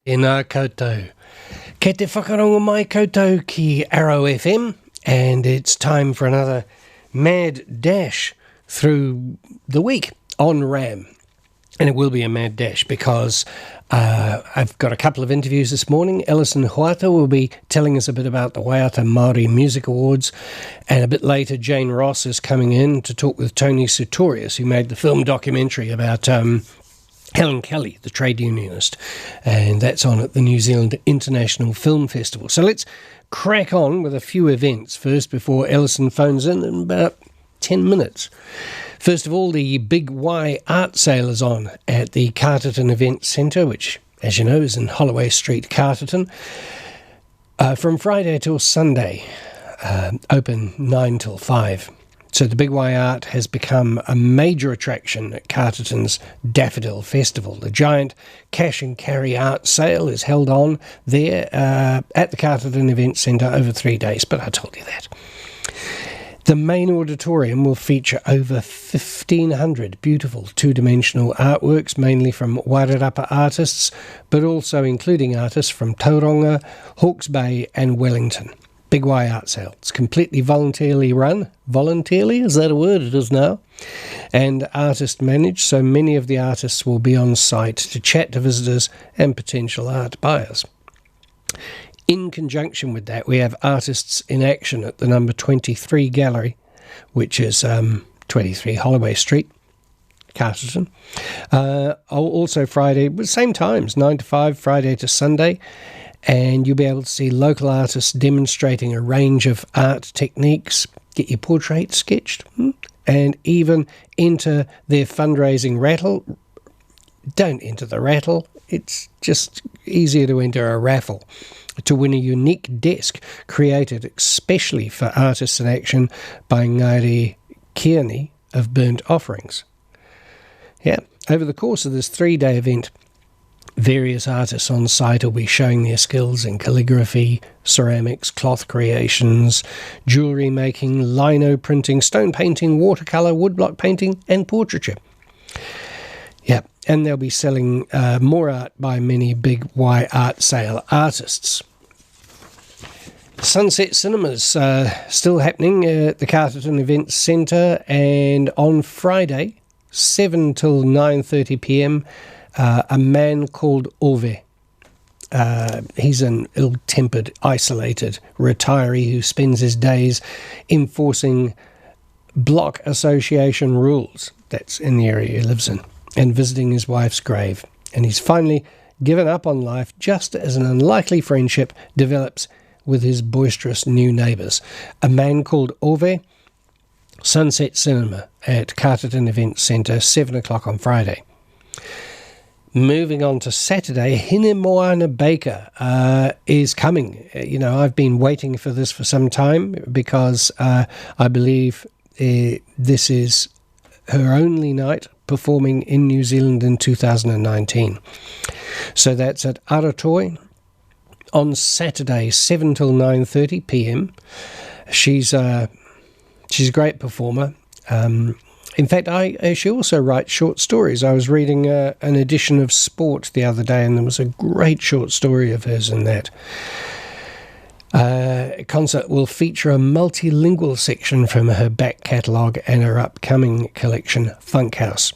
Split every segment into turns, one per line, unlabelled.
Tēnā koutou. Kei te whakarongo mai koutou ki Arrow FM, and it's time for another mad dash through the week on RAM. And it will be a mad dash because I've got a couple of interviews this morning. Alison Huata will be telling us a bit about the Waiata Māori Music Awards, and a bit later Jane Ross is coming in to talk with Tony Sutorius, who made the film documentary about Helen Kelly, the trade unionist, and that's on at the New Zealand International Film Festival. So let's crack on with a few events first before Alison phones in about 10 minutes. First of all, the Big Y art sale is on at the Carterton Event Centre, which, as you know, is in Holloway Street, Carterton, from Friday till Sunday, open 9 till 5. So the Big Y Art has become a major attraction at Carterton's Daffodil Festival. The giant cash and carry art sale is held on there at the Carterton Event Centre over 3 days, but I told you that. The main auditorium will feature over 1,500 beautiful two-dimensional artworks, mainly from Wairarapa artists, but also including artists from Tauranga, Hawke's Bay and Wellington. Big Y art sale. It's completely voluntarily run. Voluntarily? Is that a word? It is now. And artist managed, so many of the artists will be on site to chat to visitors and potential art buyers. In conjunction with that, we have artists in action at the number 23 gallery, which is 23 Holloway Street, Carterton. Also Friday, same times, 9 to 5, Friday to Sunday. And you'll be able to see local artists demonstrating a range of art techniques, get your portrait sketched, and even enter their fundraising rattle. Don't enter the rattle. It's just easier to enter a raffle to win a unique desk created especially for artists in action by Ngāi Kearney of Burnt Offerings. Yeah, over the course of this 3-day event, various artists on site will be showing their skills in calligraphy, ceramics, cloth creations, jewellery making, lino printing, stone painting, watercolour, woodblock painting and portraiture. Yeah, and they'll be selling more art by many Big Y art sale artists. Sunset Cinemas still happening at the Carterton Event Centre, and on Friday, 7 till 9:30pm, a man called Ove. He's an ill-tempered, isolated retiree who spends his days enforcing block association rules. That's in the area he lives in, and visiting his wife's grave. And he's finally given up on life just as an unlikely friendship develops with his boisterous new neighbours. A Man Called Ove, Sunset Cinema at Carterton Event Centre, 7 o'clock on Friday. Moving on to Saturday, Hinemoana Baker is coming. I've been waiting for this for some time because I believe this is her only night performing in New Zealand in 2019. So that's at Aratoi on Saturday, 7 till 9:30pm. She's a great performer. In fact, she also writes short stories. I was reading an edition of Sport the other day, and there was a great short story of hers in that. Concert will feature a multilingual section from her back catalogue and her upcoming collection, Funkhouse.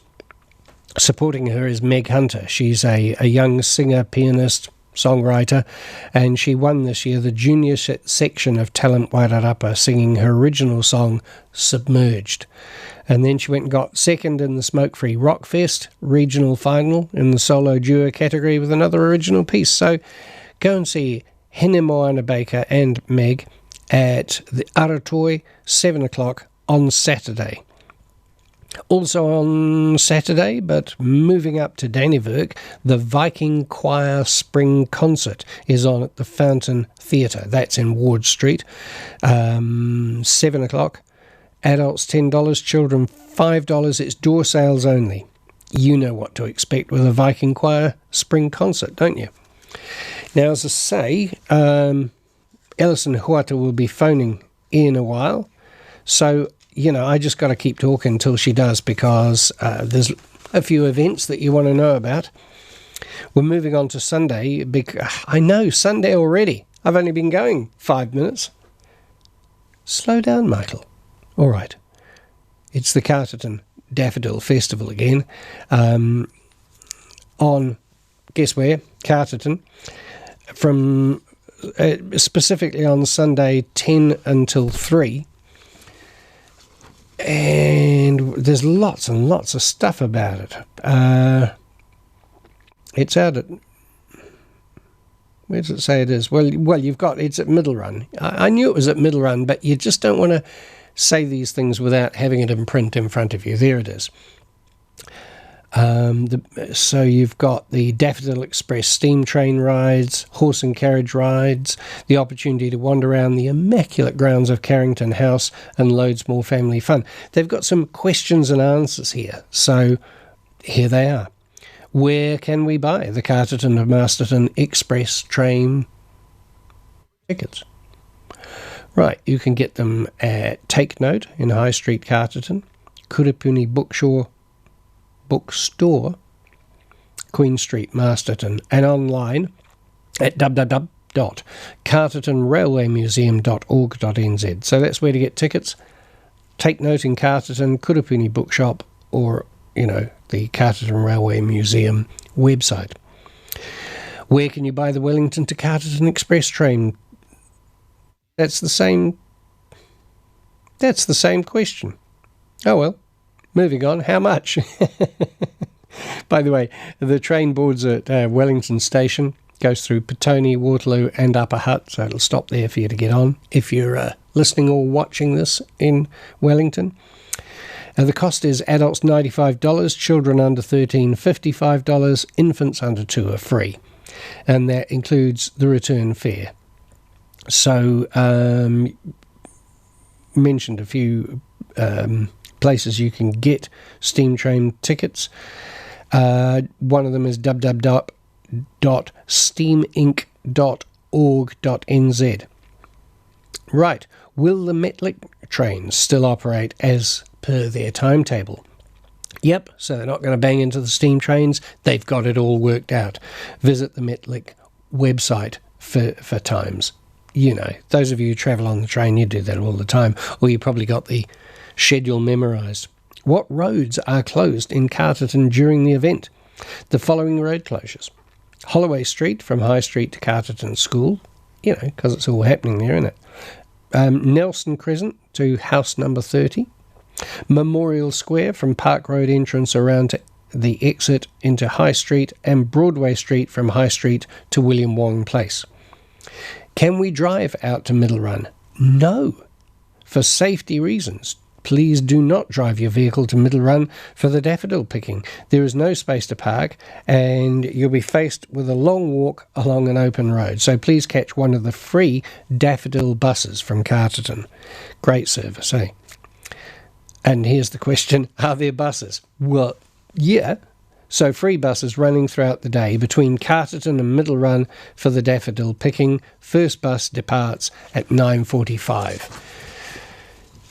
Supporting her is Meg Hunter. She's a young singer, pianist, songwriter, and she won this year the junior section of Talent Wairarapa, singing her original song, Submerged. And then she went and got second in the Smoke Free Rock Fest regional final in the solo duo category with another original piece. So go and see Hinemoana Baker and Meg at the Aratoi, 7 o'clock on Saturday. Also on Saturday, but moving up to Dannevirke, the Viking Choir Spring Concert is on at the Fountain Theatre. That's in Ward Street, 7 o'clock. Adults $10, children $5. It's door sales only. You know what to expect with a Viking Choir Spring Concert, don't you? Now, as I say, Alison Huata will be phoning in a while, so I just got to keep talking until she does, because there's a few events that you want to know about. We're moving on to Sunday. I know, Sunday already. I've only been going 5 minutes. Slow down, Michael. All right. It's the Carterton Daffodil Festival again. On, guess where? Carterton. From specifically on Sunday 10 until 3. And there's lots and lots of stuff about it. It's out at... Where does it say it is? Well, you've got... It's at Middle Run. I knew it was at Middle Run, but you just don't want to say these things without having it in print in front of you. There it is. So you've got the Daffodil Express steam train rides, horse and carriage rides, the opportunity to wander around the immaculate grounds of Carrington House, and loads more family fun. They've got some questions and answers here, so here they are. Where can we buy the Carterton to Masterton Express train tickets? Right, you can get them at Take Note in High Street, Carterton, Kuripuni Bookstore, Queen Street, Masterton, and online at www.cartertonrailwaymuseum.org.nz. So that's where to get tickets. Take Note in Carterton, Kuripuni Bookshop, or, the Carterton Railway Museum website. Where can you buy the Wellington to Carterton Express train? That's the same question. Oh well. Moving on, how much? By the way, the train boards at Wellington Station goes through Petone, Waterloo and Upper Hutt, so it'll stop there for you to get on if you're listening or watching this in Wellington. The cost is adults $95, children under 13 $55, infants under 2 are free, and that includes the return fare. So, mentioned a few places you can get steam train tickets. One of them is www.steaminc.org.nz. Right, will the Metlick trains still operate as per their timetable? Yep, so they're not going to bang into the steam trains. They've got it all worked out. Visit the Metlick website for times. Those of you who travel on the train, you do that all the time, or you probably got the schedule memorised. What roads are closed in Carterton during the event? The following road closures. Holloway Street from High Street to Carterton School, because it's all happening there, isn't it? Nelson Crescent to house number 30. Memorial Square from Park Road entrance around to the exit into High Street, and Broadway Street from High Street to William Wong Place. Can we drive out to Middle Run? No. For safety reasons, please do not drive your vehicle to Middle Run for the daffodil picking. There is no space to park, and you'll be faced with a long walk along an open road. So please catch one of the free daffodil buses from Carterton. Great service, eh? And here's the question, are there buses? Well, yeah. So free buses running throughout the day between Carterton and Middle Run for the daffodil picking. First bus departs at 9:45.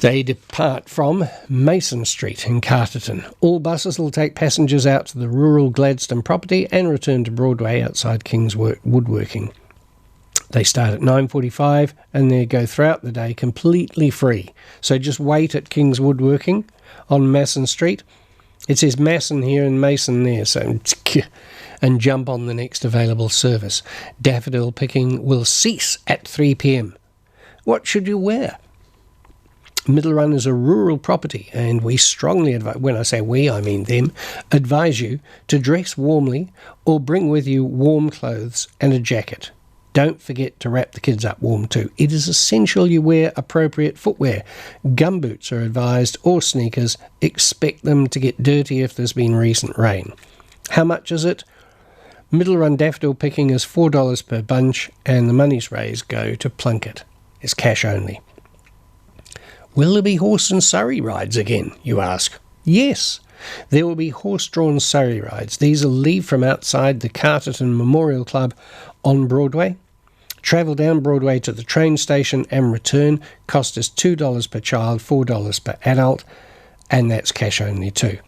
They depart from Mason Street in Carterton. All buses will take passengers out to the rural Gladstone property and return to Broadway outside King's Woodworking. They start at 9:45 and they go throughout the day completely free. So just wait at King's Woodworking on Mason Street. It says Mason here and Mason there, so and jump on the next available service. Daffodil picking will cease at 3 p.m. What should you wear? Middle Run is a rural property, and we strongly advise, when I say we, I mean them, advise you to dress warmly or bring with you warm clothes and a jacket. Don't forget to wrap the kids up warm too. It is essential you wear appropriate footwear. Gumboots are advised, or sneakers. Expect them to get dirty if there's been recent rain. How much is it? Middle Run daffodil picking is $4 per bunch, and the monies raised go to Plunkett. It's cash only. Will there be horse and surrey rides again, you ask? Yes, there will be horse-drawn surrey rides. These will leave from outside the Carterton Memorial Club on Broadway. Travel down Broadway to the train station and return. Cost is $2 per child, $4 per adult, and that's cash only too.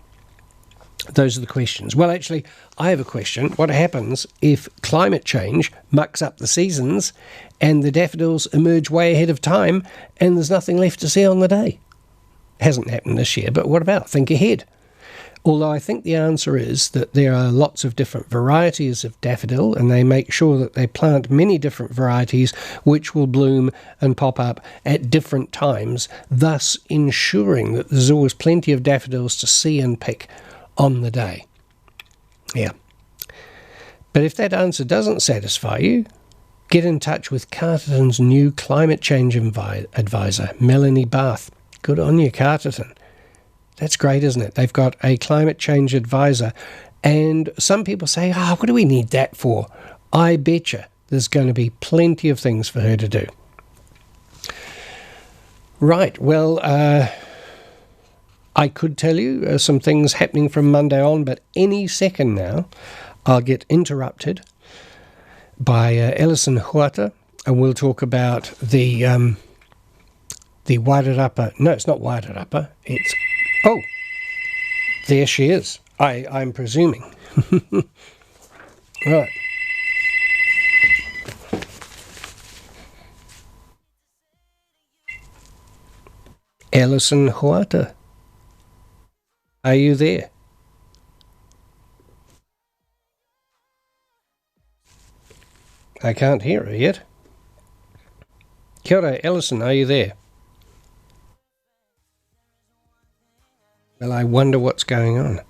those are the questions. Well, actually, I have a question. What happens if climate change mucks up the seasons and the daffodils emerge way ahead of time and there's nothing left to see on the day? Hasn't happened this year, but what about? Think ahead. Although I think the answer is that there are lots of different varieties of daffodil, and they make sure that they plant many different varieties which will bloom and pop up at different times, thus ensuring that there's always plenty of daffodils to see and pick on the day. Yeah. But if that answer doesn't satisfy you, get in touch with Carterton's new climate change advisor, Melanie Bath. Good on you, Carterton. That's great, isn't it? They've got a climate change advisor, and some people say, what do we need that for? I betcha there's going to be plenty of things for her to do. Right, well, I could tell you some things happening from Monday on, but any second now I'll get interrupted by Ellison Huata, and we'll talk about the Wairarapa. No, it's not Wairarapa. It's... Oh, there she is. I'm presuming. Right. Ellison Huata, are you there? I can't hear her yet. Kia ora, Ellison, are you there? Well, I wonder what's going on.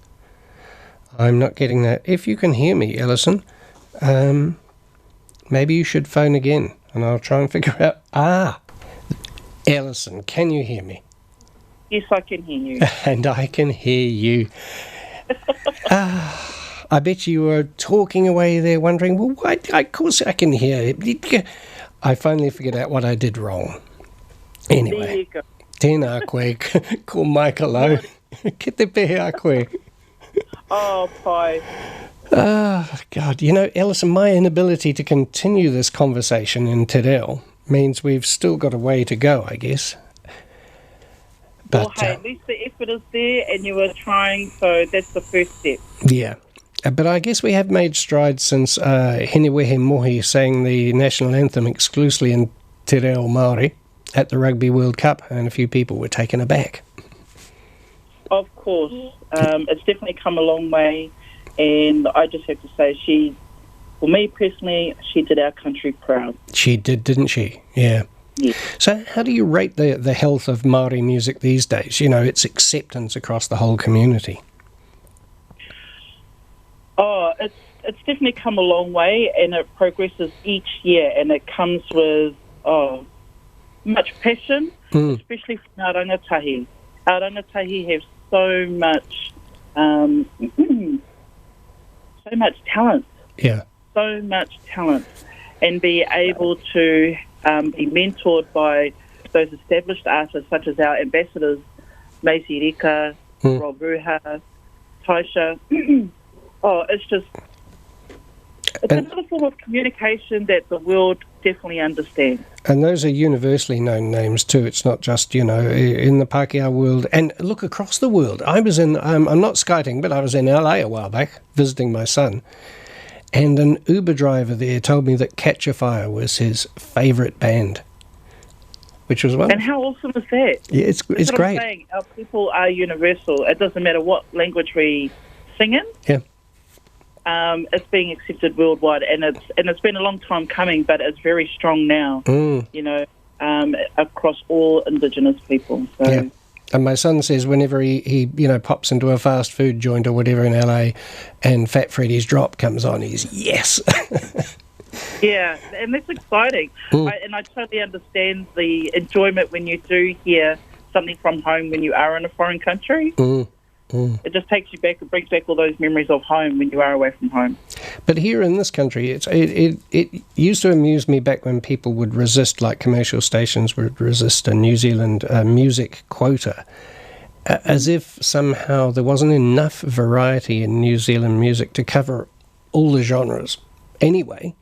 I'm not getting that. If you can hear me, Ellison, maybe you should phone again, and I'll try and figure out... Ellison, can you hear me?
Yes, I can hear you.
And I can hear you. I bet you were talking away there wondering, well, why? Of course I can hear. I finally figured out what I did wrong. Anyway.
There you go.
Tēnā koe, ko mai ka lau. Ki te pehe a koe.
Oh, pai.
God, Ellison, my inability to continue this conversation in Te Reo means we've still got a way to go, I guess. But,
well, hey, at least the effort is there and you are trying, so that's the first step.
Yeah. But I guess we have made strides since Hinewehe Mohi sang the national anthem exclusively in Te Reo Māori at the Rugby World Cup, and a few people were taken aback.
Of course. It's definitely come a long way, and I just have to say for me personally, she did our country proud.
She did, didn't she? Yeah.
Yes.
So how do you rate the health of Māori music these days? Its acceptance across the whole community.
Oh, it's definitely come a long way, and it progresses each year, and it comes with much passion, especially from our rangatahi. Our rangatahi have so much talent.
Yeah.
So much talent, and be able to be mentored by those established artists such as our ambassadors, Macy Rika, Rob Ruha, Taisha. It's another form of communication that the world definitely understands.
And those are universally known names too. It's not just, in the Pākehā world. And look, across the world. I was in, I'm not skiting, but I was in LA a while back visiting my son. And an Uber driver there told me that Catch a Fire was his favourite band, which was wonderful.
And how awesome is that?
Yeah, it's great.
I'm saying. Our people are universal. It doesn't matter what language we sing in.
Yeah.
It's being accepted worldwide, and it's been a long time coming, but it's very strong now. Across all Indigenous people. So.
Yeah. And my son says whenever he pops into a fast food joint or whatever in LA, and Fat Freddy's Drop comes on, he's yes.
Yeah, and that's exciting. I totally understand the enjoyment when you do hear something from home when you are in a foreign country. It just takes you back, it brings back all those memories of home when you are away from home.
But here in this country, it used to amuse me back when people would resist, like commercial stations would resist a New Zealand music quota, as if somehow there wasn't enough variety in New Zealand music to cover all the genres. Anyway,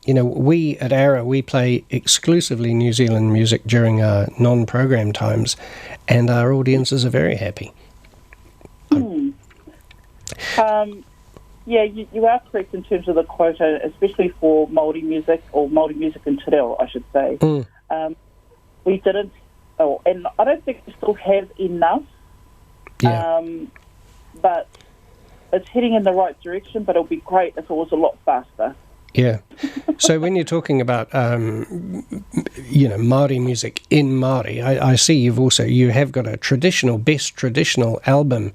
we at ARA, we play exclusively New Zealand music during our non-program times, and our audiences are very happy.
Yeah, you are correct in terms of the quota, especially for Māori music, or Māori music in Te Reo, I should say. We didn't, and I don't think we still have enough, but it's heading in the right direction, but it'll be great if it was a lot faster.
Yeah. So when you're talking about, Māori music in Māori, I see you have got a best traditional album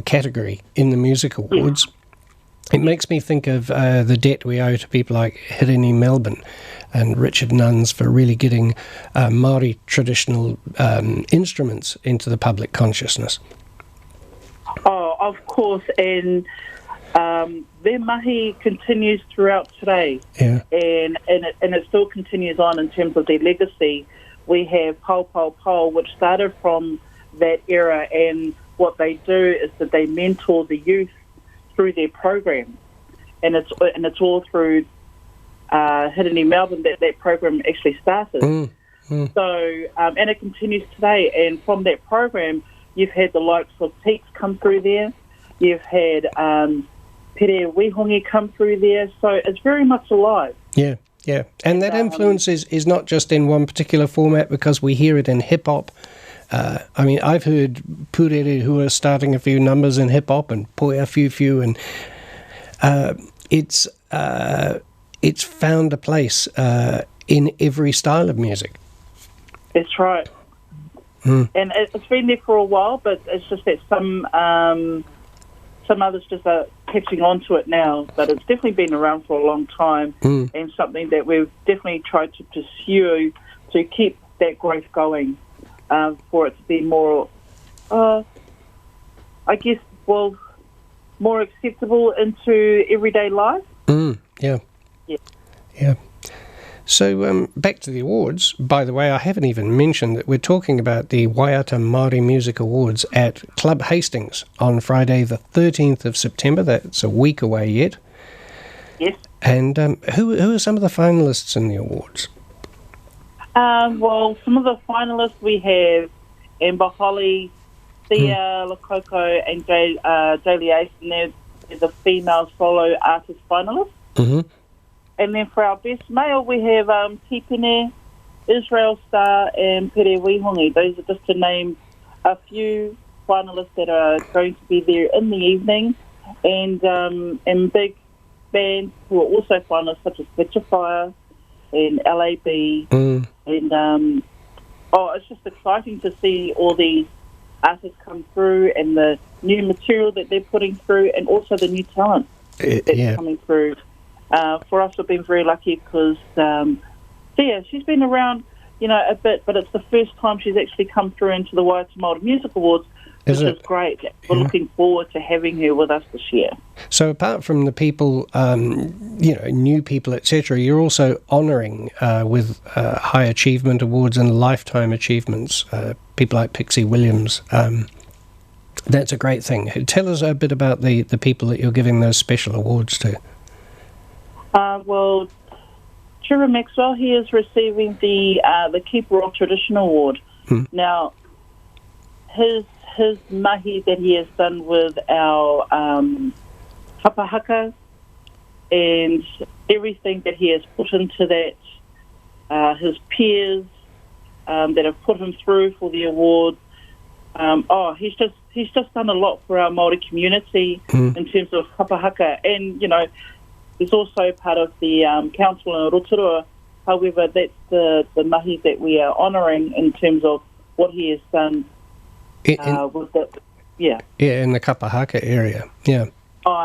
category in the Music Awards. Yeah. It makes me think of the debt we owe to people like Hirini Melbourne and Richard Nuns for really getting Māori traditional instruments into the public consciousness.
Oh, of course, and their mahi continues throughout today, and it still continues on in terms of their legacy. We have Pau Pau Pau, which started from that era, and what they do is that they mentor the youth through their program, and it's all through Hirini Melbourne that program actually started. So and it continues today, and from that program you've had the likes of Teeks come through there, you've had Pere Wihongi come through there, so it's very much alive. Yeah, and that influence is not just in one particular format, because we hear it in hip-hop. I've heard pūrere who are starting a few numbers in hip-hop and poia few, and it's found a place in every style of music. That's right. And it's been there for a while, but it's just that some others just are catching on to it now, but it's definitely been around for a long time, and something that we've definitely tried to pursue to keep that growth going. For it to be more, more acceptable into everyday life. Yeah. So back to the awards. By the way, I haven't even mentioned that we're talking about the Waiata Māori Music Awards at Club Hastings on Friday the 13th of September. That's a week away yet. Yes. And who are some of the finalists in the awards? Well, some of the finalists we have Amber Holly, Thea Lakoko, and Jaylee Ace, and they're the female solo artist finalists. And then for our best male, we have Tipene, Israel Star, and Pere Wihongi. Those are just to name a few finalists that are going to be there in the evening, and big bands who are also finalists, such as Witcher Fire and LAB, and it's just exciting to see all these artists come through, and the new material that they're putting through, and also the new talent that's coming through. For us, we've been very lucky because Thea, she's been around, a bit, but it's the first time she's actually come through into the Wairarapa Māori Music Awards, which is great. We're looking forward to having her with us this year. So apart from the people, new people, etc., you're also honouring with High Achievement Awards and Lifetime Achievements, people like Pixie Williams. That's a great thing. Tell us a bit about the people that you're giving those special awards to. Well, Trevor Maxwell, he is receiving the Keeper of Tradition Award. Now, his mahi that he has done with our hapahaka and everything that he has put into that, his peers that have put him through for the award. He's just done a lot for our Māori community in terms of hapahaka, and he's also part of the council in Rotorua. However, that's the mahi that we are honouring in terms of what he has done with that. Yeah, in the Kapahaka area. Yeah. So,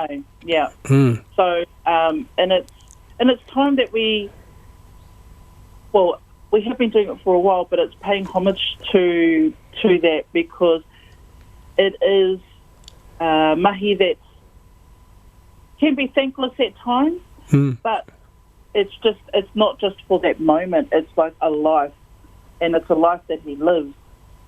and it's time that we have been doing it for a while, but it's paying homage to that, because it is mahi that can be thankless at times, but it's not just for that moment. It's like a life, and it's a life that he lives.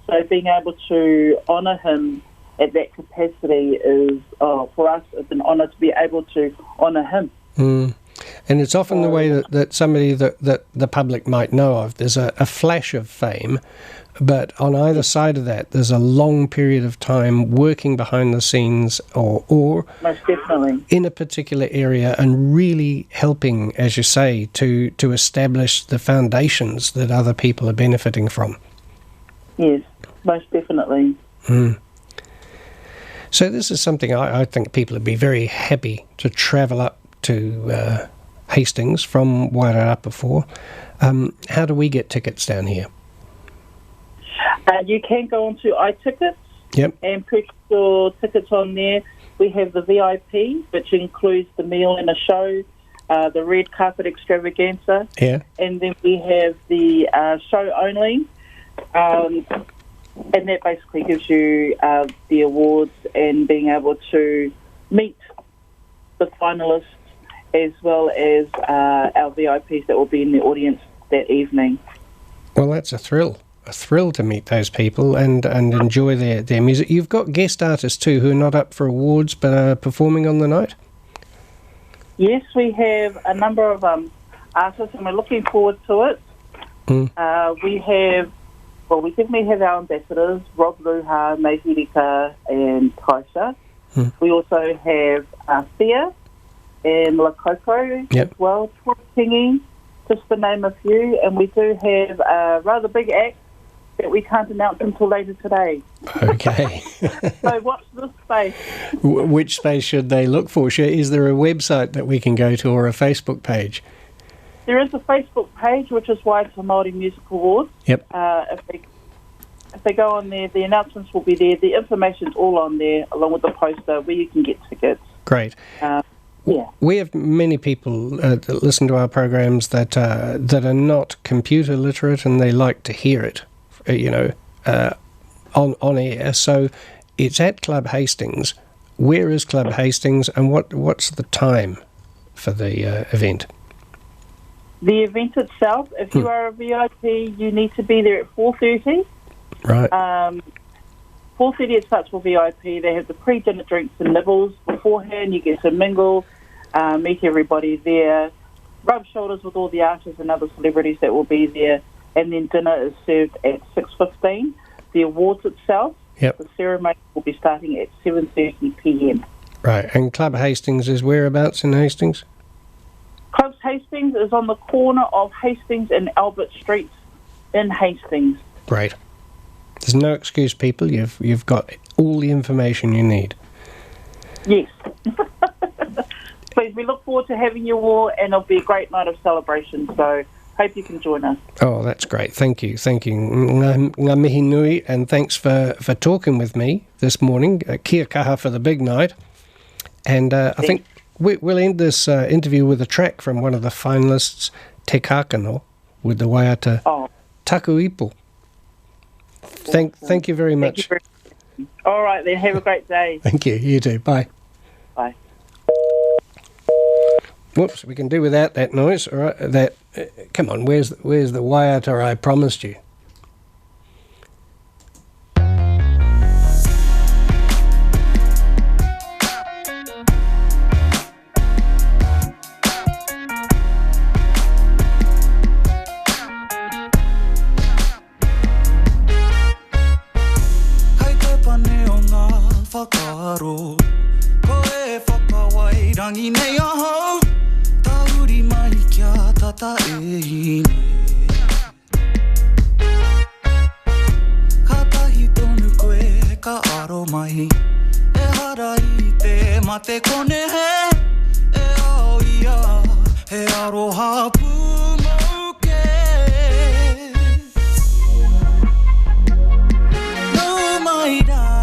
So being able to honour him at that capacity is, for us, it's an honour to be able to honour him.
And it's often the way that somebody that the public might know of. There's a flash of fame, but on either side of that, there's a long period of time working behind the scenes or
most definitely
in a particular area and really helping, as you say, to establish the foundations that other people are benefiting from.
Yes, most definitely.
So this is something I think people would be very happy to travel up to Hastings from Wairarapa for. How do we get tickets down here?
You can go onto iTickets
Yep.
and purchase your tickets on there. We have the VIP, which includes the meal and a show, the red carpet extravaganza,
Yeah.
and then we have the show only, and that basically gives you the awards and being able to meet the finalists as well as our VIPs that will be in the audience that evening.
Well, that's a thrill to meet those people and enjoy their music. You've got guest artists too who are not up for awards but are performing on the night?
Yes, we have a number of artists and we're looking forward to it. We definitely have our ambassadors, Rob Luha, Mehirika and Kaisha. We also have Thea and La Coco as well, Troy Kingy, just to name a few. And we do have a rather big act that we can't announce until later today.
Okay.
So watch this space.
Which space should they look for? Is there a website that we can go to or a Facebook page?
There is a Facebook page, which is Wairarapa Māori Music Awards.
Yep.
If they go on there, the announcements will be there. The information's all on there, along with the poster where you can get tickets.
Great.
Yeah.
We have many people that listen to our programs that are not computer literate and they like to hear it, on air. So it's at Club Hastings. Where is Club Hastings and what's the time for the event?
The event itself, if you are a VIP, you need to be there at 4:30.
Right.
4:30 it starts for VIP. They have the pre-dinner drinks and nibbles beforehand. You get to mingle, meet everybody there, rub shoulders with all the artists and other celebrities that will be there, and then dinner is served at 6:15. The awards itself, the ceremony will be starting at 7:30 p.m.
Right, and Club Hastings is whereabouts in Hastings?
Club Hastings is on the corner of Hastings and Albert Streets in Hastings.
Great. There's no excuse, people. You've got all the information you need.
Yes. Please, we look forward to having you all, and it'll be a great night of celebration, so hope you can join us.
Oh, that's great. Thank you. Ngā mihi nui, and thanks for talking with me this morning. Kia kaha for the big night. And I think we'll end this interview with a track from one of the finalists, Te Kākano, with the Waiata Taku Ipu. Thank you very much.
All right, then. Have a great day.
Thank you. You too. Bye.
Bye.
Whoops, we can do without that noise. All right, come on, where's the Waiata I promised you?
Whakaro, ko e whakawairangi nei ahau, tauri mai kia tata e hine. Ka tahi tonu koe ka aro mai, e hara I te mate kone he, e ao ia, he aroha pumauke. No mai da.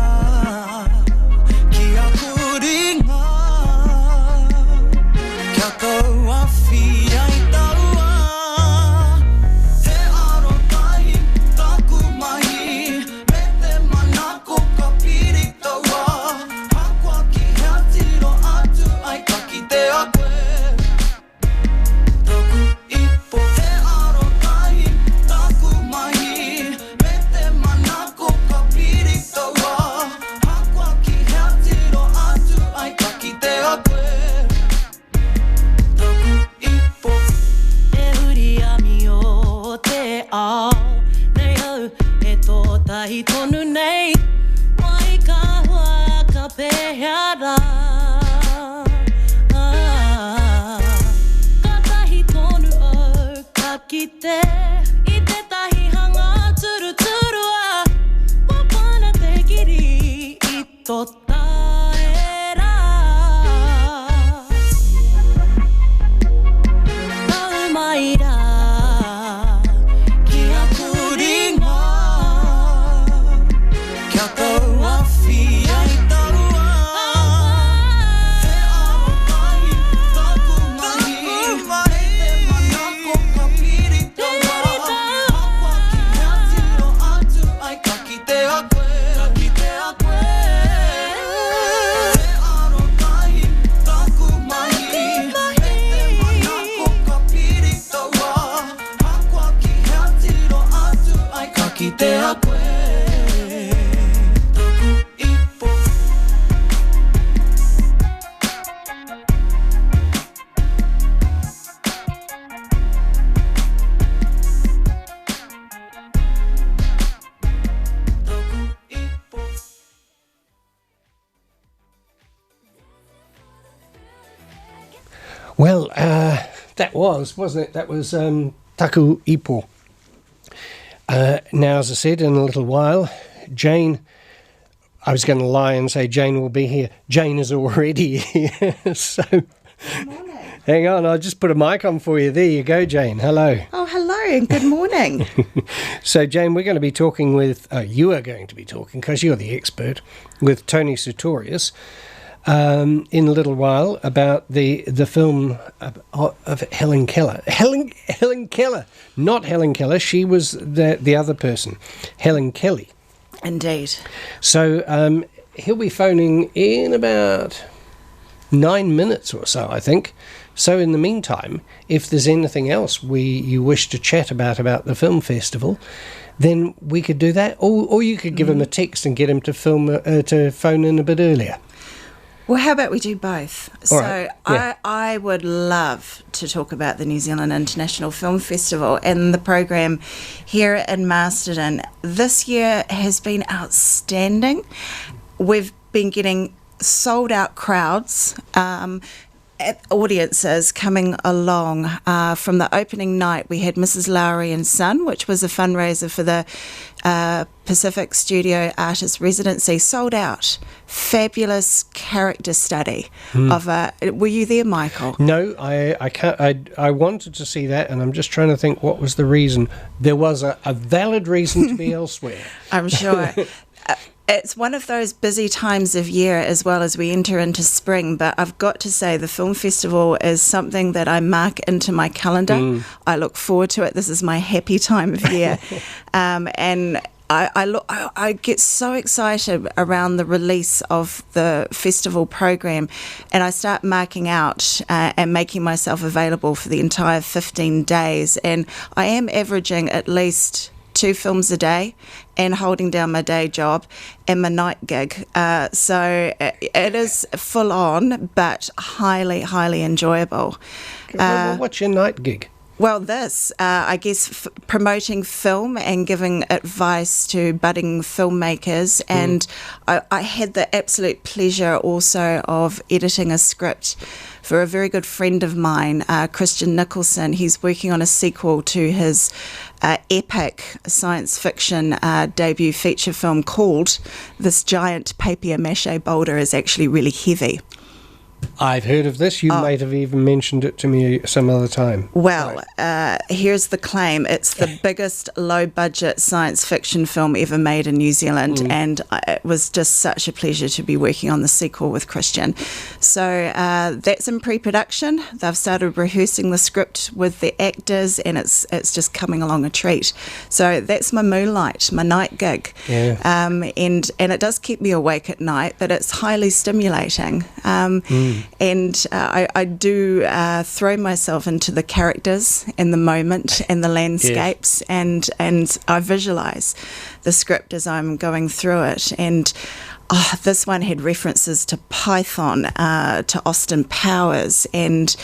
mai Wai ka hua ka pehara Ka tahi tonu o ka kite I te tahi hanga turu turua Papana te kiri I tō taera Tau mai rā Kia kuringa Kia taua whia I taua Te arotai taku mahi E te manako ka piritaua Hakua ki ngā tiro atu ai ka kite a koe Ka kite a koe Te arotai taku mahi E te manako ka piritaua Hakua ki ngā tiro atu ai ka kite a koe Taku ipo Taku ipo
Well, that wasn't it? That was Taku Ipo. Now, as I said, in a little while, Jane, I was going to lie and say Jane will be here. Jane is already here. So, hang on, I'll just put a mic on for you. There you go, Jane. Hello.
Oh, hello and good morning.
So, Jane, we're going to be talking with, you are going to be talking, because you're the expert, with Tony Sartorius in a little while about the film of Helen Keller. Helen Keller, not Helen Keller. She was the other person, Helen Kelly.
Indeed.
So he'll be phoning in about 9 minutes or so, I think. So in the meantime, if there's anything else you wish to chat about the film festival, then we could do that. Or you could give him a text and get him to phone in a bit earlier.
Well, how about we do both?
All right, yeah.
I would love to talk about the New Zealand International Film Festival and the program here in Masterton. This year has been outstanding. We've been getting sold out crowds. Audiences coming along. From the opening night, we had Mrs. Lowry and Son, which was a fundraiser for the Pacific Studio Artist Residency, sold out. Fabulous character study of were you there, Michael?
No, I can't. I wanted to see that, and I'm just trying to think what was the reason. There was a valid reason to be elsewhere.
I'm sure. It's one of those busy times of year as well as we enter into spring, but I've got to say the film festival is something that I mark into my calendar. I look forward to it. This is my happy time of year. And I get so excited around the release of the festival program, and I start marking out and making myself available for the entire 15 days. And I am averaging at least 2 films a day and holding down my day job and my night gig. So it is full on, but highly, highly enjoyable.
What's your night gig?
Well, I guess, promoting film and giving advice to budding filmmakers. And I had the absolute pleasure also of editing a script for a very good friend of mine, Christian Nicholson. He's working on a sequel to his epic science fiction debut feature film called This Giant Papier-Mâché Boulder is Actually Really Heavy.
I've heard of this. You might have even mentioned it to me some other time.
Well, here's the claim. It's the biggest low-budget science fiction film ever made in New Zealand, and it was just such a pleasure to be working on the sequel with Christian. So that's in pre-production. They've started rehearsing the script with the actors, and it's just coming along a treat. So that's my moonlight, my night gig.
Yeah.
And it does keep me awake at night, but it's highly stimulating. And I do throw myself into the characters and the moment and the landscapes, and I visualise the script as I'm going through it. And this one had references to Python, to Austin Powers, and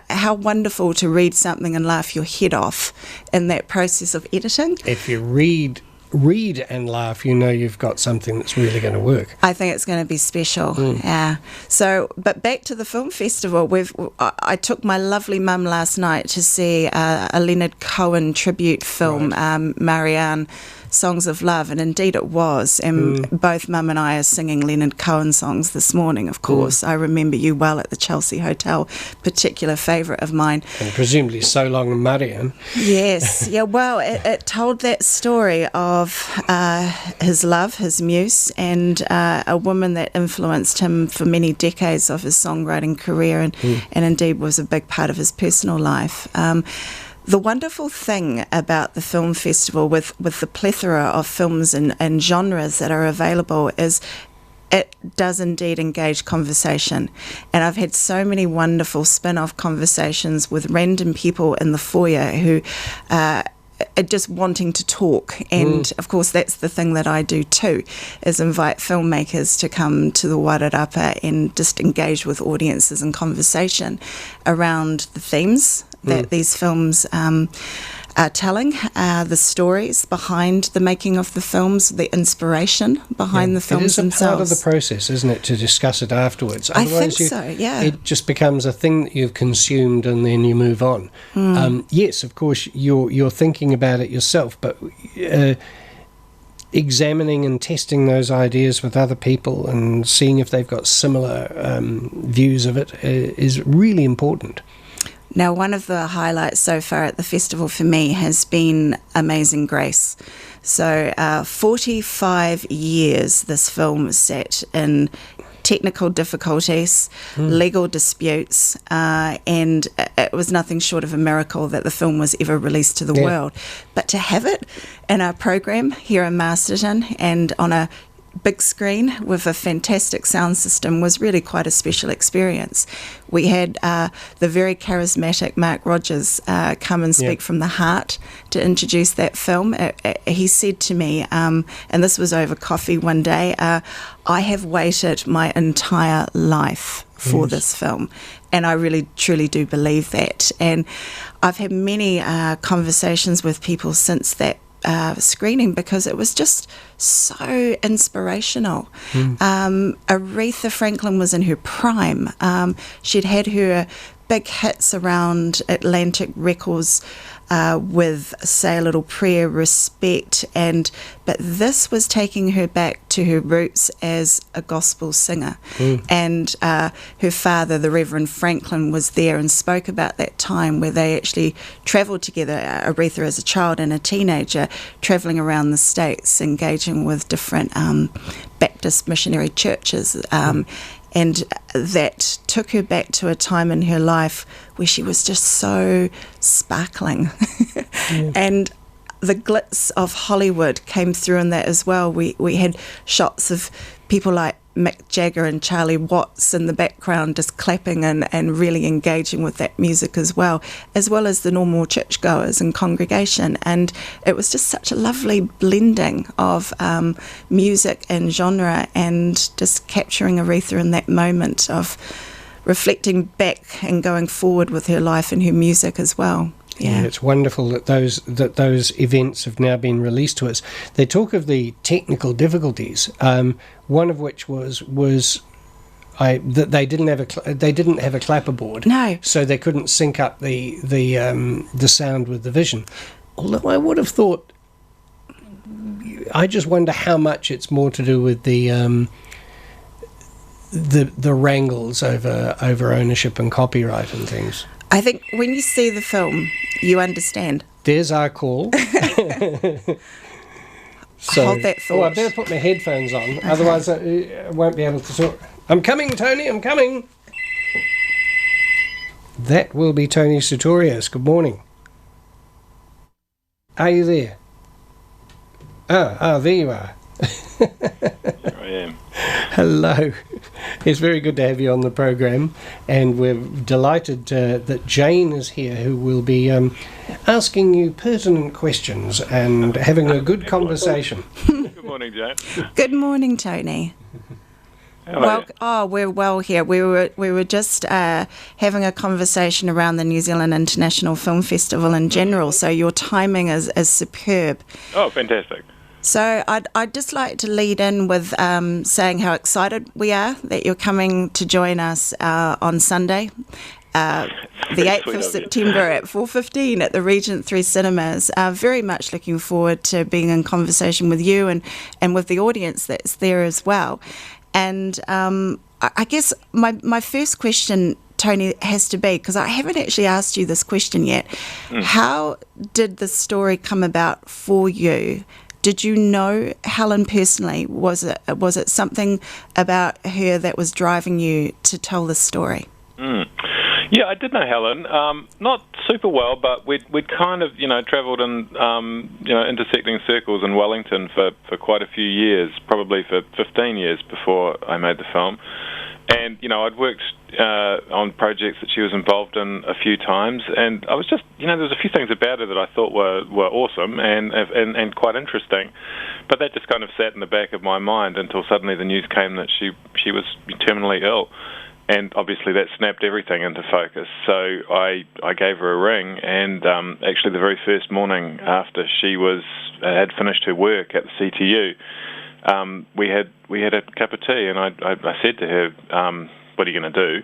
how wonderful to read something and laugh your head off in that process of editing.
If you read read and laugh, you know you've got something that's really going to work.
I think it's going to be special. Yeah. So, but back to the film festival. I took my lovely mum last night to see a Leonard Cohen tribute film, Marianne, Songs of Love, and indeed it was. And both Mum and I are singing Leonard Cohen songs this morning, of course. I remember you well at the Chelsea Hotel, particular favourite of mine.
And presumably So Long Marianne.
Yes, yeah, well, it told that story of his love, his muse, and a woman that influenced him for many decades of his songwriting career and indeed was a big part of his personal life. The wonderful thing about the film festival with the plethora of films and genres that are available is it does indeed engage conversation. And I've had so many wonderful spin-off conversations with random people in the foyer who are just wanting to talk. And of course that's the thing that I do too, is invite filmmakers to come to the Wairarapa and just engage with audiences in conversation around the themes that these films are telling, the stories behind the making of the films, the inspiration behind the films themselves. It is a part of the
process, isn't it, to discuss it afterwards?
Otherwise, I think so, yeah.
It just becomes a thing that you've consumed and then you move on. Yes, of course, you're thinking about it yourself, but examining and testing those ideas with other people and seeing if they've got similar views of it is really important.
Now, one of the highlights so far at the festival for me has been Amazing Grace. So 45 years this film sat in technical difficulties, legal disputes, and it was nothing short of a miracle that the film was ever released to the world. But to have it in our program here in Masterton and on a big screen with a fantastic sound system was really quite a special experience. We had the very charismatic Mark Rogers come and speak from the heart to introduce that film. He said to me, and this was over coffee one day, I have waited my entire life for this film. And I really, truly do believe that. And I've had many conversations with people since that screening because it was just so inspirational. Aretha Franklin was in her prime. She'd had her big hits around Atlantic Records with Say a Little Prayer, Respect, but this was taking her back to her roots as a gospel singer. And her father, the Reverend Franklin, was there and spoke about that time where they actually travelled together, Aretha as a child and a teenager, travelling around the States, engaging with different Baptist missionary churches. And that took her back to a time in her life where she was just so sparkling. And the glitz of Hollywood came through in that as well. We had shots of people like Mick Jagger and Charlie Watts in the background just clapping and really engaging with that music as well as the normal churchgoers and congregation. And it was just such a lovely blending of music and genre and just capturing Aretha in that moment of reflecting back and going forward with her life and her music as well. Yeah,
it's wonderful that those events have now been released to us. They talk of the technical difficulties, one of which was that they didn't have a clapperboard.
No,
so they couldn't sync up the sound with the vision. Although I would have thought, I just wonder how much it's more to do with the wrangles over ownership and copyright and things.
I think when you see the film, you understand.
There's our call. So,
hold that thought.
I better put my headphones on, okay. Otherwise I won't be able to talk. I'm coming, Tony, I'm coming. That will be Tony Sartorius. Good morning. Are you there? Oh, there you are.
Here I am.
Hello. It's very good to have you on the program, and we're delighted that Jane is here, who will be asking you pertinent questions and having a good conversation.
Good morning, Jane.
Good morning, Tony. We're well here. We were just having a conversation around the New Zealand International Film Festival in general, so your timing is superb.
Oh, fantastic.
So I'd just like to lead in with saying how excited we are that you're coming to join us on Sunday, the 8th of September at 4:15 at the Regent 3 Cinemas. Very much looking forward to being in conversation with you and with the audience that's there as well. And I guess my first question, Tony, has to be, because I haven't actually asked you this question yet. How did the story come about for you? Did you know Helen personally? Was it something about her that was driving you to tell this story?
Yeah, I did know Helen. Not super well, but we'd kind of, travelled in, intersecting circles in Wellington for quite a few years, probably for 15 years before I made the film. And, I'd worked on projects that she was involved in a few times, and I was just, there was a few things about her that I thought were awesome and quite interesting, but that just kind of sat in the back of my mind until suddenly the news came that she was terminally ill. And obviously that snapped everything into focus. So I gave her a ring, and actually the very first morning after she had finished her work at the CTU, we had a cup of tea, and I said to her, "What are you going to do?"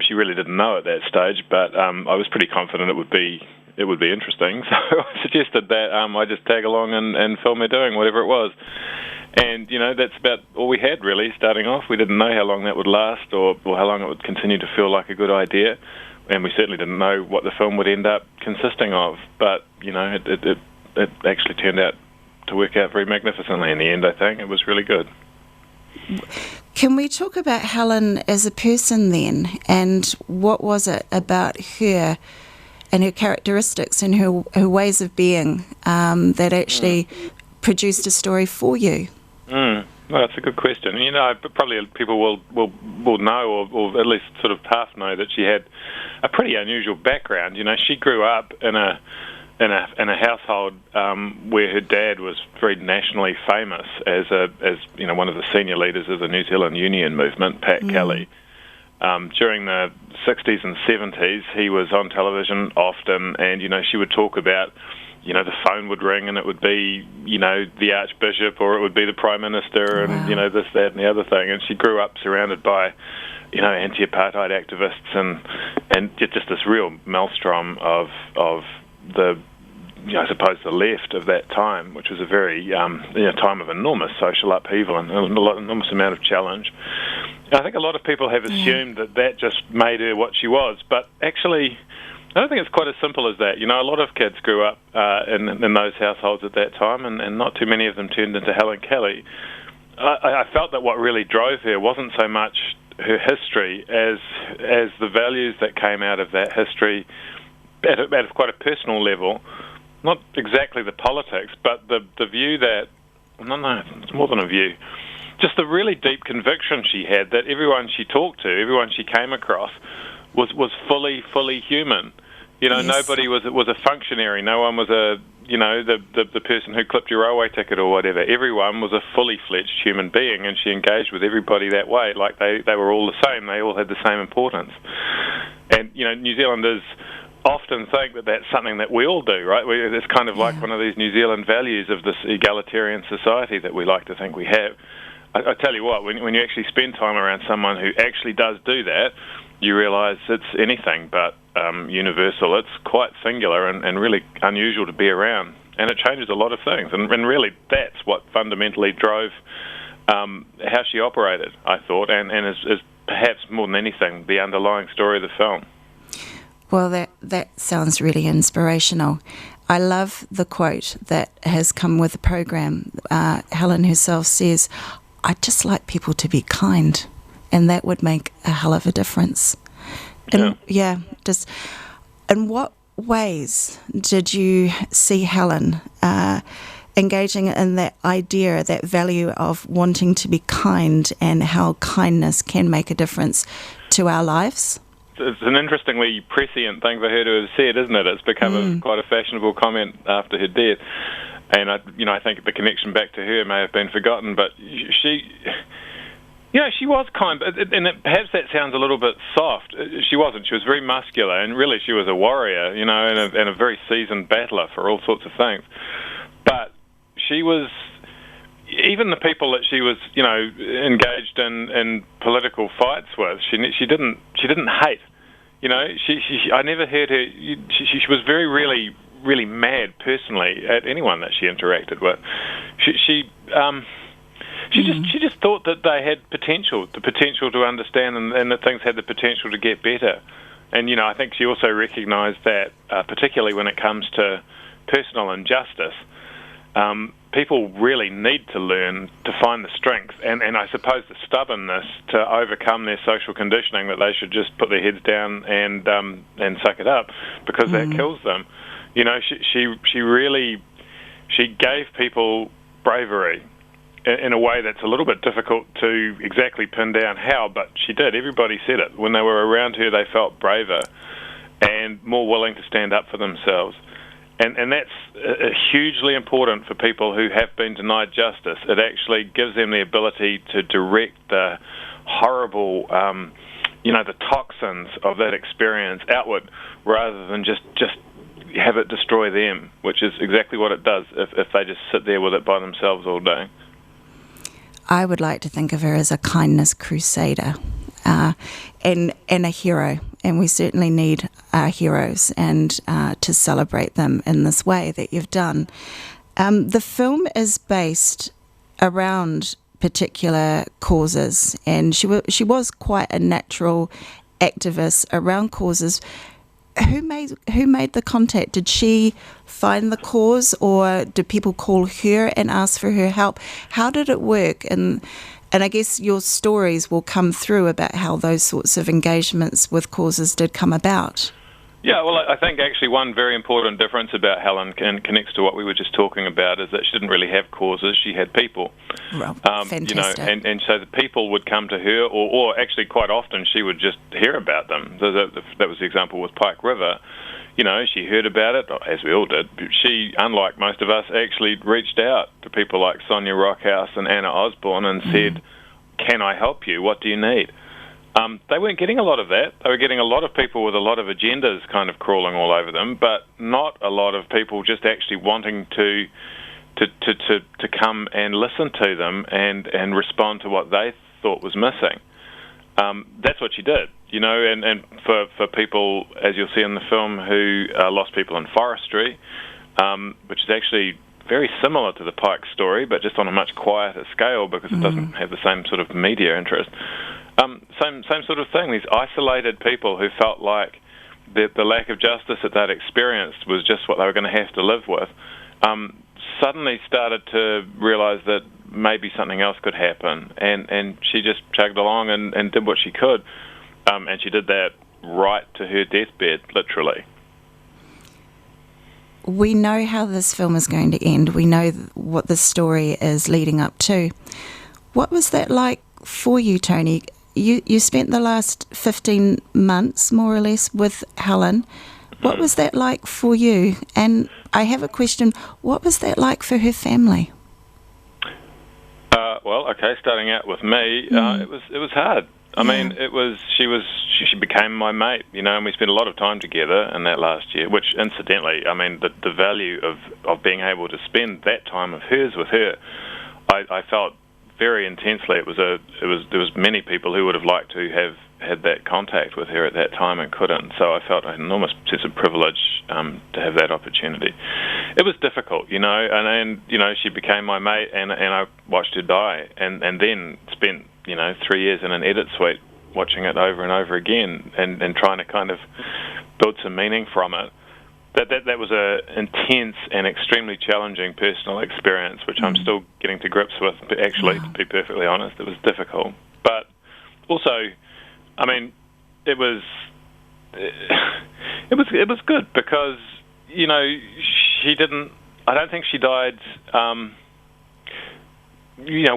She really didn't know at that stage, but I was pretty confident it would be interesting. So I suggested that I just tag along and film her doing whatever it was. And, that's about all we had, really, starting off. We didn't know how long that would last or how long it would continue to feel like a good idea. And we certainly didn't know what the film would end up consisting of. But, it actually turned out to work out very magnificently in the end, I think. It was really good.
Can we talk about Helen as a person then? And what was it about her and her characteristics and her ways of being that actually produced a story for you?
Well, that's a good question. Probably people will know, or at least sort of half know, that she had a pretty unusual background. She grew up in a household where her dad was very nationally famous as one of the senior leaders of the New Zealand Union movement, Pat Kelly. During the 60s and 70s, he was on television often, and she would talk about, the phone would ring and it would be, the Archbishop, or it would be the Prime Minister, and, this, that, and the other thing. And she grew up surrounded by, anti-apartheid activists and just this real maelstrom of the, I suppose, the left of that time, which was a very, time of enormous social upheaval and an enormous amount of challenge. And I think a lot of people have assumed that just made her what she was, but actually, I don't think it's quite as simple as that. A lot of kids grew up in those households at that time, and not too many of them turned into Helen Kelly. I felt that what really drove her wasn't so much her history as the values that came out of that history at quite a personal level. Not exactly the politics, but the view that, no, it's more than a view, just the really deep conviction she had that everyone she talked to, everyone she came across, was fully human. Nobody was a functionary. No one was the person who clipped your railway ticket or whatever. Everyone was a fully fledged human being, and she engaged with everybody that way, like they were all the same. They all had the same importance. And New Zealanders often think that that's something that we all do, right? It's kind of like one of these New Zealand values of this egalitarian society that we like to think we have. I tell you what, when you actually spend time around someone who actually does do that, you realise it's anything but universal. It's quite singular and really unusual to be around. And it changes a lot of things. And really, that's what fundamentally drove how she operated, I thought, and is perhaps more than anything the underlying story of the film.
Well, that sounds really inspirational. I love the quote that has come with the program. Helen herself says, "I'd just like people to be kind, and that would make a hell of a difference." And just in what ways did you see Helen engaging in that idea, that value of wanting to be kind, and how kindness can make a difference to our lives?
It's an interestingly prescient thing for her to have said, isn't it? It's become quite a fashionable comment after her death. And I think the connection back to her may have been forgotten, but she was kind, and perhaps that sounds a little bit soft. She wasn't. She was very muscular, and really she was a warrior, and a very seasoned battler for all sorts of things. But she was, even the people that she was, engaged in political fights with, she didn't hate. I never heard her. She was very really mad personally at anyone that she interacted with. She just thought that they had the potential to understand, and that things had the potential to get better. And I think she also recognised that, particularly when it comes to personal injustice, people really need to learn to find the strength and I suppose the stubbornness to overcome their social conditioning, that they should just put their heads down and suck it up, because that kills them. She gave people bravery in a way that's a little bit difficult to exactly pin down how, but she did. Everybody said it. When they were around her, they felt braver and more willing to stand up for themselves. And that's hugely important for people who have been denied justice. It actually gives them the ability to direct the horrible, the toxins of that experience outward, rather than just have it destroy them, which is exactly what it does if they just sit there with it by themselves all day.
I would like to think of her as a kindness crusader and a hero, and we certainly need our heroes and to celebrate them in this way that you've done. The film is based around particular causes, and she was quite a natural activist around causes. Who made the contact? Did she find the cause, or did people call her and ask for her help? How did it work? And I guess your stories will come through about how those sorts of engagements with causes did come about.
Yeah, well, I think actually one very important difference about Helen connects to what we were just talking about, is that she didn't really have causes, she had people.
Well, fantastic.
And so the people would come to her, or actually quite often she would just hear about them. That was the example with Pike River. She heard about it, as we all did. She, unlike most of us, actually reached out to people like Sonia Rockhouse and Anna Osborne and said, "Can I help you? What do you need?" They weren't getting a lot of that. They were getting a lot of people with a lot of agendas kind of crawling all over them, but not a lot of people just actually wanting to come and listen to them and respond to what they thought was missing. That's what she did, and for people, as you'll see in the film, who lost people in forestry, which is actually very similar to the Pike story, but just on a much quieter scale, because it doesn't have the same sort of media interest. Same sort of thing. These isolated people who felt like the lack of justice that they'd experienced was just what they were going to have to live with, suddenly started to realise that maybe something else could happen. And she just chugged along and did what she could. And she did that right to her deathbed, literally.
We know how this film is going to end. We know what the story is leading up to. What was that like for you, Tony? You spent the last 15 months, more or less, with Helen. What was that like for you? And I have a question. What was that like for her family?
Starting out with me, it was hard. I mean, she became my mate, and we spent a lot of time together in that last year, which incidentally, I mean, the value of being able to spend that time of hers with her, I felt very intensely. There was many people who would have liked to have had that contact with her at that time and couldn't. So I felt an enormous sense of privilege to have that opportunity. It was difficult, and she became my mate, and I watched her die, and then spent 3 years in an edit suite watching it over and over again, and trying to kind of build some meaning from it. That was a intense and extremely challenging personal experience, which I'm still getting to grips with. But actually, to be perfectly honest, it was difficult. But also, I mean, it was good because she didn't. I don't think she died.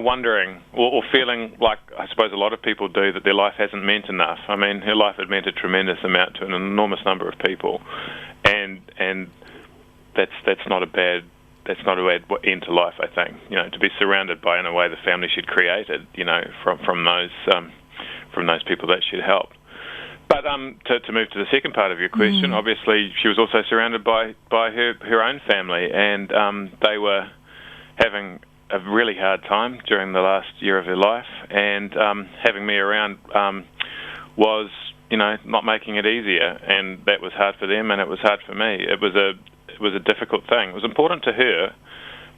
Wondering or feeling like, I suppose a lot of people do, that their life hasn't meant enough. I mean, her life had meant a tremendous amount to an enormous number of people, and that's not a bad end to life. I think to be surrounded by, in a way, the family she'd created, from those people that she'd helped. But to move to the second part of your question, obviously she was also surrounded by her own family, and they were having a really hard time during the last year of her life, and having me around was, not making it easier, and that was hard for them, and it was hard for me. It was a difficult thing. It was important to her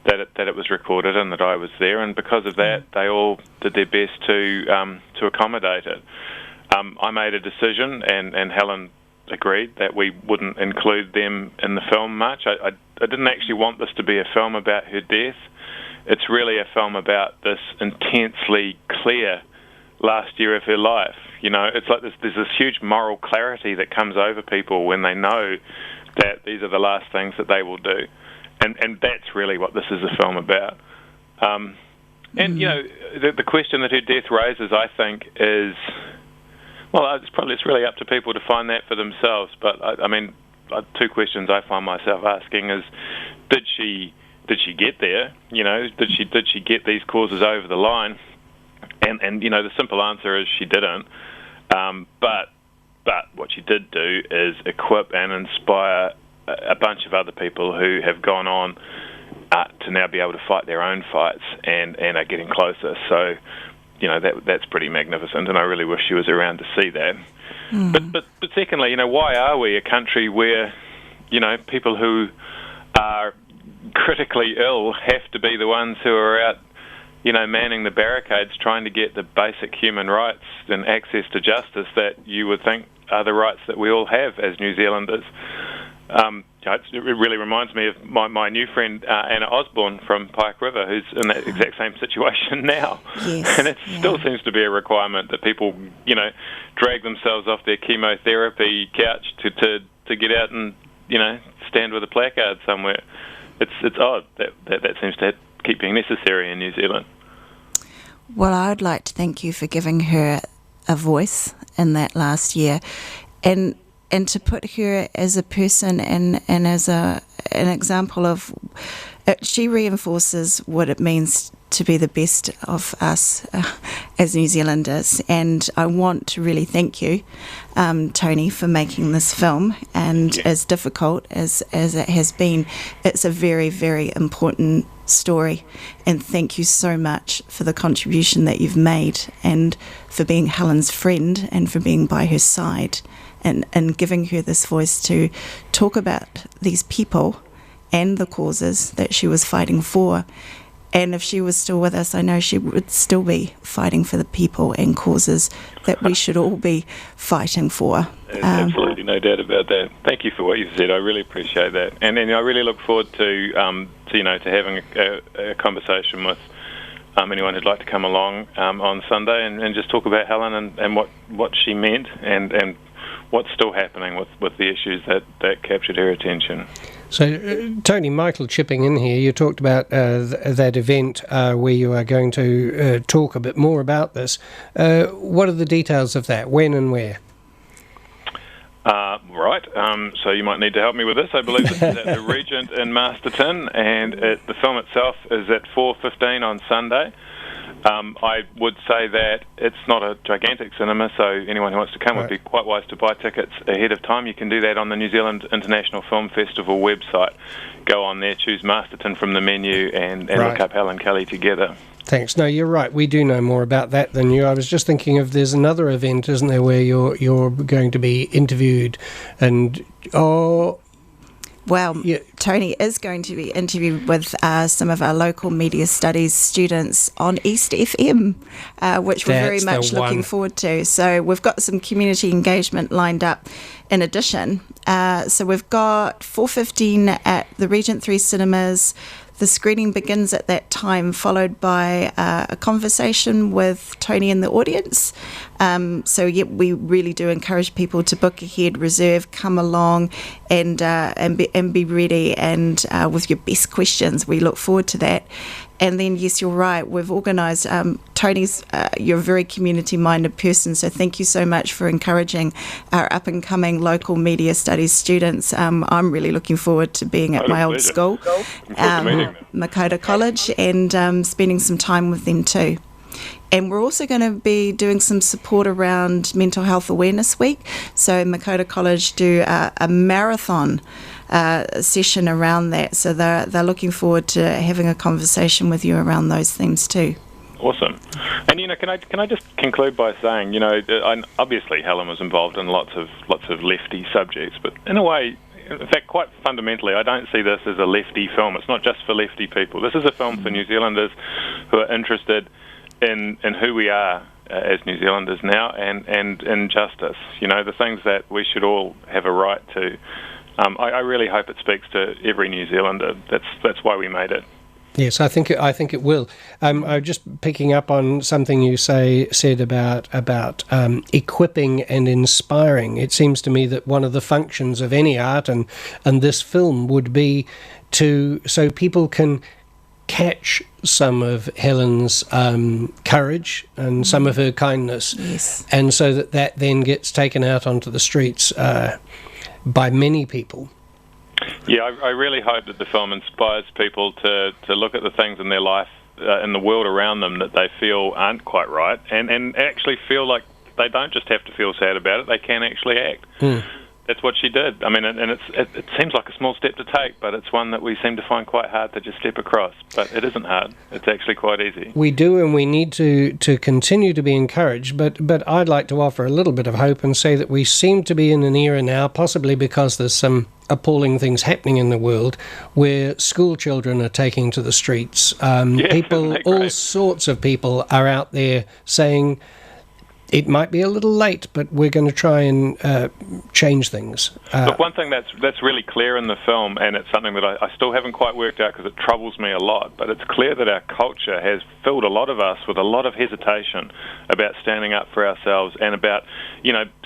that it was recorded and that I was there, and because of that, they all did their best to accommodate it. I made a decision, and Helen agreed that we wouldn't include them in the film much. I didn't actually want this to be a film about her death. It's really a film about this intensely clear last year of her life. It's like there's this huge moral clarity that comes over people when they know that these are the last things that they will do. And that's really what this is a film about. The question that her death raises, I think, is, well, it's really up to people to find that for themselves. But two questions I find myself asking is, did she get there? Did she get these causes over the line? And the simple answer is she didn't. But what she did do is equip and inspire a bunch of other people who have gone on to now be able to fight their own fights and are getting closer. So, that's pretty magnificent, and I really wish she was around to see that. But secondly, why are we a country where, people who are critically ill have to be the ones who are out, manning the barricades, trying to get the basic human rights and access to justice that you would think are the rights that we all have as New Zealanders? It really reminds me of my new friend Anna Osborne from Pike River, who's in that exact same situation now.
Yes,
and it still seems to be a requirement that people, drag themselves off their chemotherapy couch to get out and, stand with a placard somewhere. It's odd that seems to keep being necessary in New Zealand.
Well, I would like to thank you for giving her a voice in that last year, and to put her as a person and as an example of, she reinforces what it means to be the best of us as New Zealanders. And I want to really thank you, Tony, for making this film. And as difficult as it has been, it's a very, very important story. And thank you so much for the contribution that you've made, and for being Helen's friend, and for being by her side, and giving her this voice to talk about these people and the causes that she was fighting for. And if she was still with us, I know she would still be fighting for the people and causes that we should all be fighting for.
Absolutely, no doubt about that. Thank you for what you said. I really appreciate that, and I really look forward to having a conversation with anyone who'd like to come along on Sunday and just talk about Helen and what she meant and what's still happening with the issues that captured her attention.
So, Tony, Michael chipping in here, you talked about that event where you are going to talk a bit more about this. What are the details of that? When and where?
Right. So you might need to help me with this. I believe this is at the Regent in Masterton, and the film itself is at 4:15 on Sunday. I would say that it's not a gigantic cinema, so anyone who wants to come would be quite wise to buy tickets ahead of time. You can do that on the New Zealand International Film Festival website. Go on there, choose Masterton from the menu, and look up Helen Kelly together.
Thanks. No, you're right. We do know more about that than you. I was just thinking of, there's another event, isn't there, where you're going to be interviewed, and
Well, Tony is going to be interviewed with some of our local media studies students on East FM, which we're very much looking forward to. So we've got some community engagement lined up in addition. So we've got 4:15 at the Regent 3 Cinemas. The screening begins at that time, followed by a conversation with Tony and the audience. We really do encourage people to book ahead, reserve, come along, and be ready, and with your best questions. We look forward to that. And then, yes, you're right. We've organised, Tony's, you're a very community-minded person, so thank you so much for encouraging our up-and-coming local media studies students. I'm really looking forward to being at my old school, Makota College, and spending some time with them too. And we're also going to be doing some support around Mental Health Awareness Week. So Makota College do a marathon session around that. So they're looking forward to having a conversation with you around those themes too.
Awesome. And can I just conclude by saying, obviously Helen was involved in lots of lefty subjects, but in a way, in fact, quite fundamentally, I don't see this as a lefty film. It's not just for lefty people. This is a film for New Zealanders who are interested in who we are as New Zealanders now, and in justice. The things that we should all have a right to. I really hope it speaks to every New Zealander. That's why we made it.
Yes, I think it will. I'm just picking up on something you said about equipping and inspiring. It seems to me that one of the functions of any art and this film would be so people can catch some of Helen's courage and some of her kindness,
yes,
and so that then gets taken out onto the streets by many people.
Yeah, I really hope that the film inspires people to look at the things in their life, in the world around them that they feel aren't quite right, and actually feel like they don't just have to feel sad about it, they can actually act. That's what she did. I mean, and it seems like a small step to take, but it's one that we seem to find quite hard to just step across. But it isn't hard. It's actually quite easy. We
do, and we need to continue to be encouraged. But I'd like to offer a little bit of hope and say that we seem to be in an era now, possibly because there's some appalling things happening in the world, where school children are taking to the streets. People, all sorts of people are out there saying, it might be a little late, but we're going to try and change things.
Look, one thing that's really clear in the film, and it's something that I still haven't quite worked out because it troubles me a lot, but it's clear that our culture has filled a lot of us with a lot of hesitation about standing up for ourselves and about,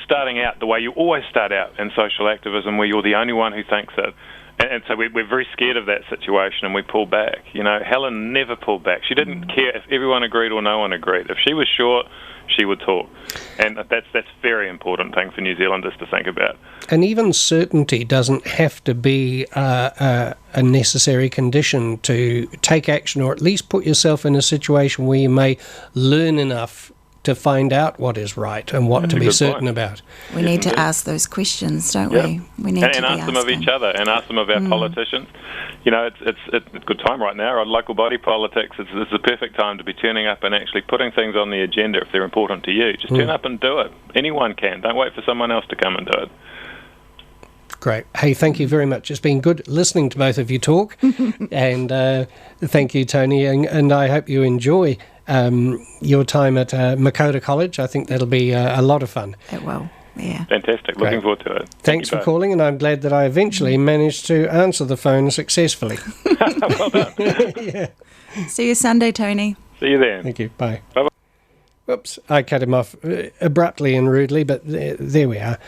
starting out the way you always start out in social activism, where you're the only one who thinks it. And so we're very scared of that situation, and we pull back. Helen never pulled back. She didn't care if everyone agreed or no one agreed. If she was short, she would talk. And that's a very important thing for New Zealanders to think about.
And even certainty doesn't have to be a necessary condition to take action, or at least put yourself in a situation where you may learn enough to find out what is right and what to be certain about.
We need to ask those questions, don't we? We need to
ask them of each other, and ask them of our politicians. It's a good time right now on local body politics. It's the perfect time to be turning up and actually putting things on the agenda if they're important to you. Just turn up and do it. Anyone can. Don't wait for someone else to come and do it.
Great. Hey, thank you very much. It's been good listening to both of you talk. And thank you, Tony. And I hope you enjoy your time at Makota College. I think that'll be a lot of fun.
It will, yeah.
Fantastic. Looking forward to it.
Thanks for calling, and I'm glad that I eventually managed to answer the phone successfully.
Well done.
Yeah.
See you Sunday, Tony.
See you then.
Thank you. Bye.
Bye-bye.
Whoops, I cut him off abruptly and rudely, but there we are.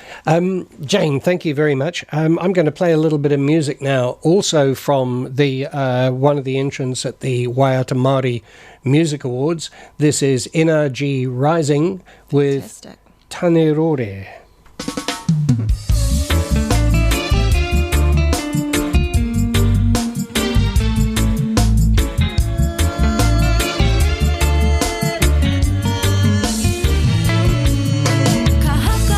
Jane, thank you very much. I'm going to play a little bit of music now, also from the one of the entrants at the Waiata Māori Music Awards. This is NRG Rising with Tanerore.
Kahaka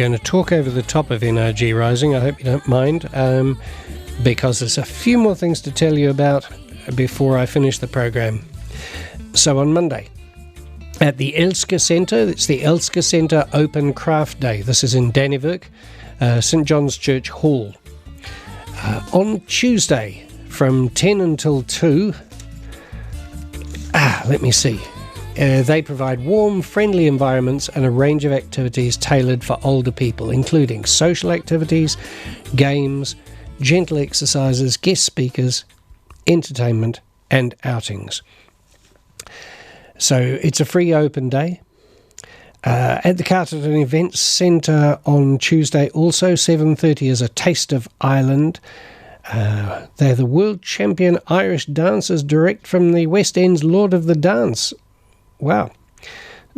going to talk over the top of NRG Rising. I hope you don't mind, because there's a few more things to tell you about before I finish the program. So on Monday, at the Elsker Centre, it's the Elsker Centre Open Craft Day. This is in Dannevirke, St John's Church Hall. On Tuesday, from 10 until 2, let me see. They provide warm, friendly environments and a range of activities tailored for older people, including social activities, games, gentle exercises, guest speakers, entertainment, and outings. So it's a free open day. At the Carterton Events Centre on Tuesday, also 7:30 is a Taste of Ireland. They're the world champion Irish dancers direct from the West End's Lord of the Dance. Wow.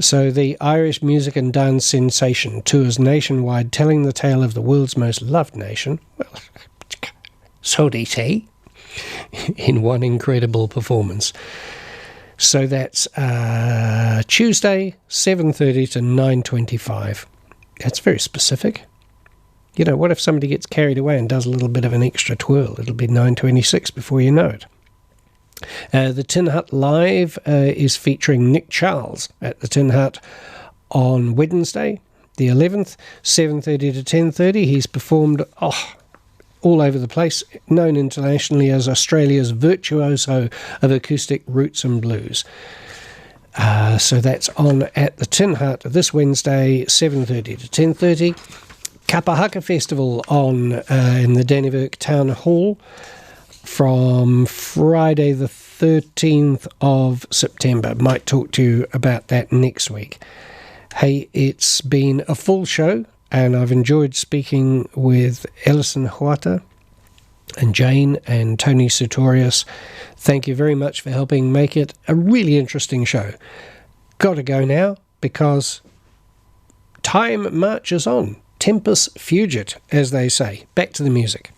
So the Irish music and dance sensation tours nationwide, telling the tale of the world's most loved nation. Well, so they say, in one incredible performance. So that's Tuesday, 7:30 to 9:25. That's very specific. You know, what if somebody gets carried away and does a little bit of an extra twirl? It'll be 9:26 before you know it. The Tin Hut Live is featuring Nick Charles at the Tin Hut on Wednesday, the 11th, 7:30 to 10:30. He's performed all over the place, known internationally as Australia's virtuoso of acoustic roots and blues. So that's on at the Tin Hut this Wednesday, 7:30 to 10:30. Kapahaka Festival on in the Dannevirke Town Hall from Friday the 13th of September. Might talk to you about that next week. Hey, it's been a full show, and I've enjoyed speaking with Ellison Huata and Jane and Tony Sutorius. Thank you very much for helping make it a really interesting show. Got to go now because time marches on. Tempus fugit, as they say. Back to the music.